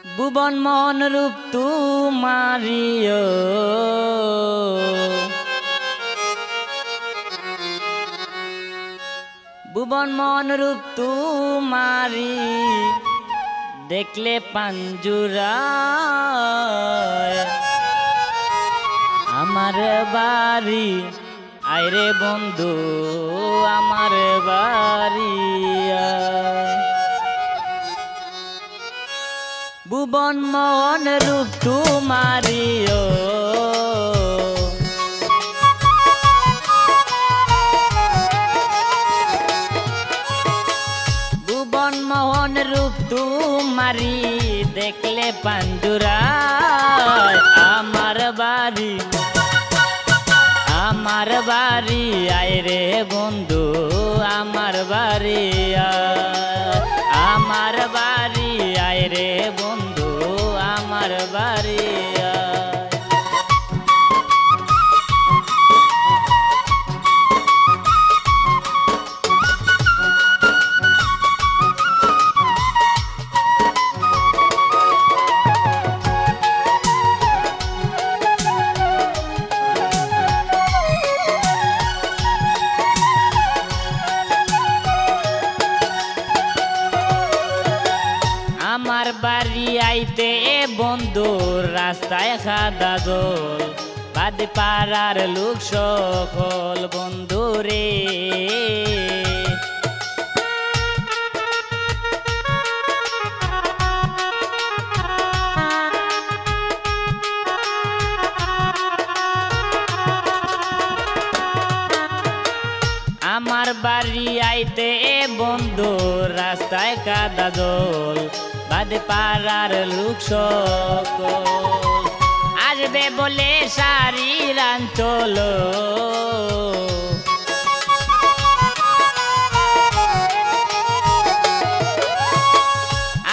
ভুবন মন রূপ তুমারিও ভুবন মন রূপ তুমারি দেখলে পাঞ্জুরায় আমার বাড়ি আইরে বন্ধু আমার বাড়ি ভুবন মন রূপ তুমারিও ভুবন মোহন রূপ তুমারি দেখলে পাঞ্জুরায় আমার বাড়ি আইরে বন্ধু আমার বাড়ি আমার বাড়ি আইরে বন্ধু আমার বাড়ি আমার বাড়ি আইতে বন্ধু রাস্তায় খাদা জল বাদে পাড়ার লোক সকল বন্ধু রে আমার বাড়ি আইতে বন্ধু রাস্তায় কাদা জল বাদে পাড়ার লোক সকল আসবে বলে শাড়ির আঞ্চল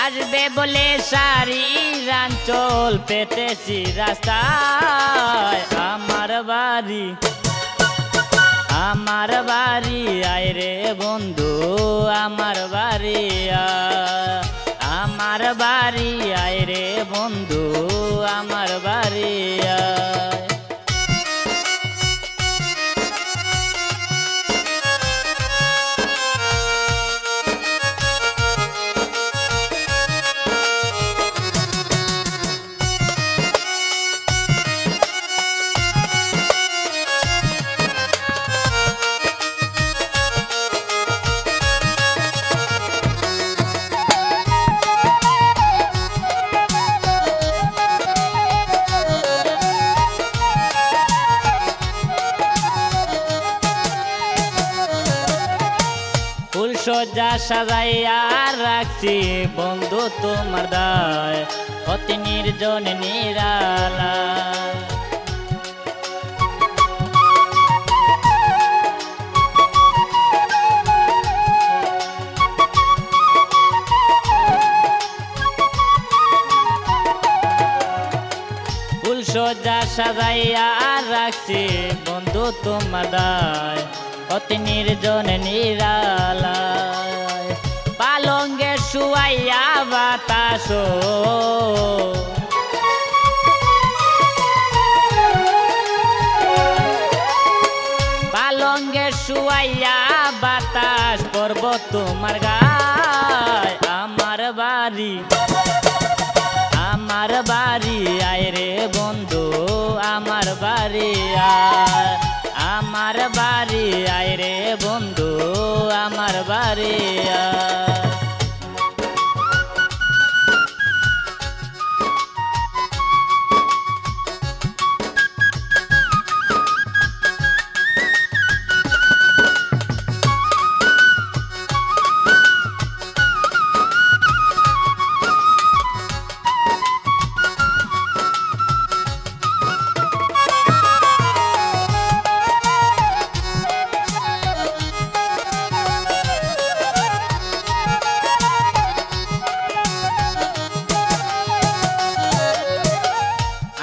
আসবে বলে শাড়ির আঞ্চল পেতেছি রাস্তায় আমার বাড়ি আইরে বন্ধু আমার বাড়ি আমার বাড়ি আইরে বন্ধু আমার বাড়ি সজ্জা সাজাইয়া রাখছি বন্ধু তোমার দায় অতি নির্জন নিরালা ফুল সজ্জা সাজাইয়া রাখছি বন্ধু তোমার দায় অতি নির্জন নিরালায় পালঙ্গে শুয়াইয়া বাতাস পালঙ্গে শুয়াইয়া বাতাস পর্ব তোমার গায় আমার বাড়ি আইরে বন্ধু আমার বাড়ি আমার বাড়ি আইরে বন্ধু আমার বাড়ি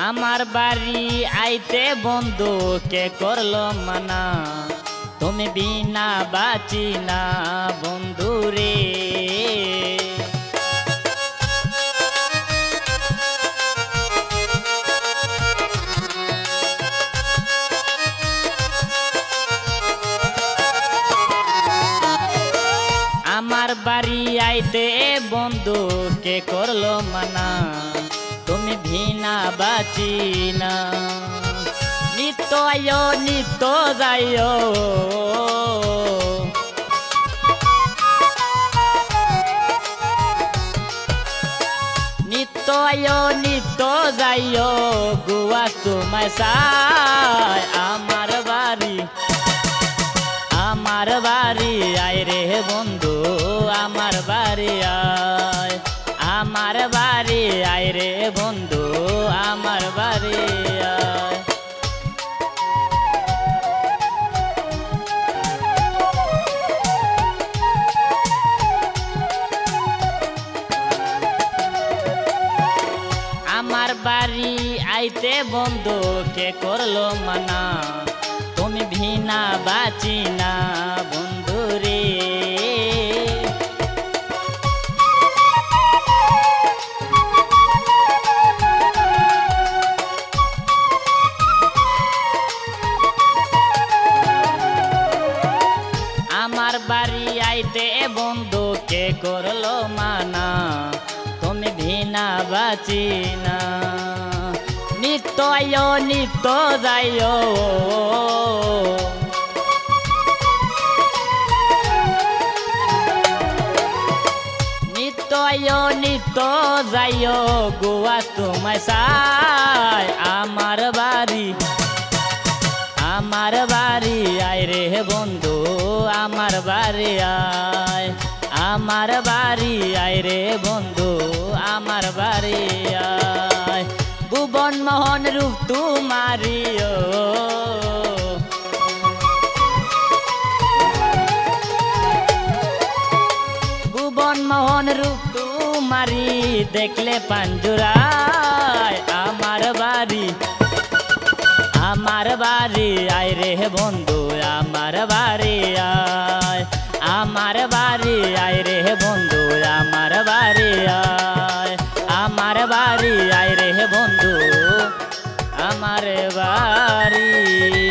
আমার বাড়ি আইতে বন্ধু কে করলো মানা তুমি বিনা বাঁচি না বন্ধু রে বন্ধু কে করলো মানা তুমি ভিনা বাঁচি না নিত্য আয়ো নিত্য যাইও নিত্য আয়ো নিত্য যাইও গুয়া তোমায় চাই আমার বাড়ি আয় রে বন্ধু আমার বাড়ি আয় আমার বাড়ি আয় রে বন্ধু আমার বাড়ি আয় আমার বাড়ি আইতে বন্ধু কে করলো মানা তুমি ভিনা বাঁচি না বন্ধু রে আমার বাড়ি আইতে বন্ধু কে করলো মানা তুমি ভিনা বাঁচি না নিত্য আয়ো নিত্য যাইও নিত্য আয়ো নিত্য যাইও গোয়া তোমায় চাই আমার বাড়ি আয় রে বন্ধু আমার বাড়ি আয় আমার বাড়ি আয় রে বন্ধু আমার বাড়ি আয় ভুবন মোহন রূপ তোমারিও ভুবন মোহন রূপ তোমারি দেখলে পাঞ্জুরায় আমার বাড়ি আয় রে বন্ধু আমার বাড়ি আয় আমার বাড়ি আয় রে বন্ধু আমার বাড়ি আয় আমার বাড়ি আয় রে বন্ধু আমার বাড়ি।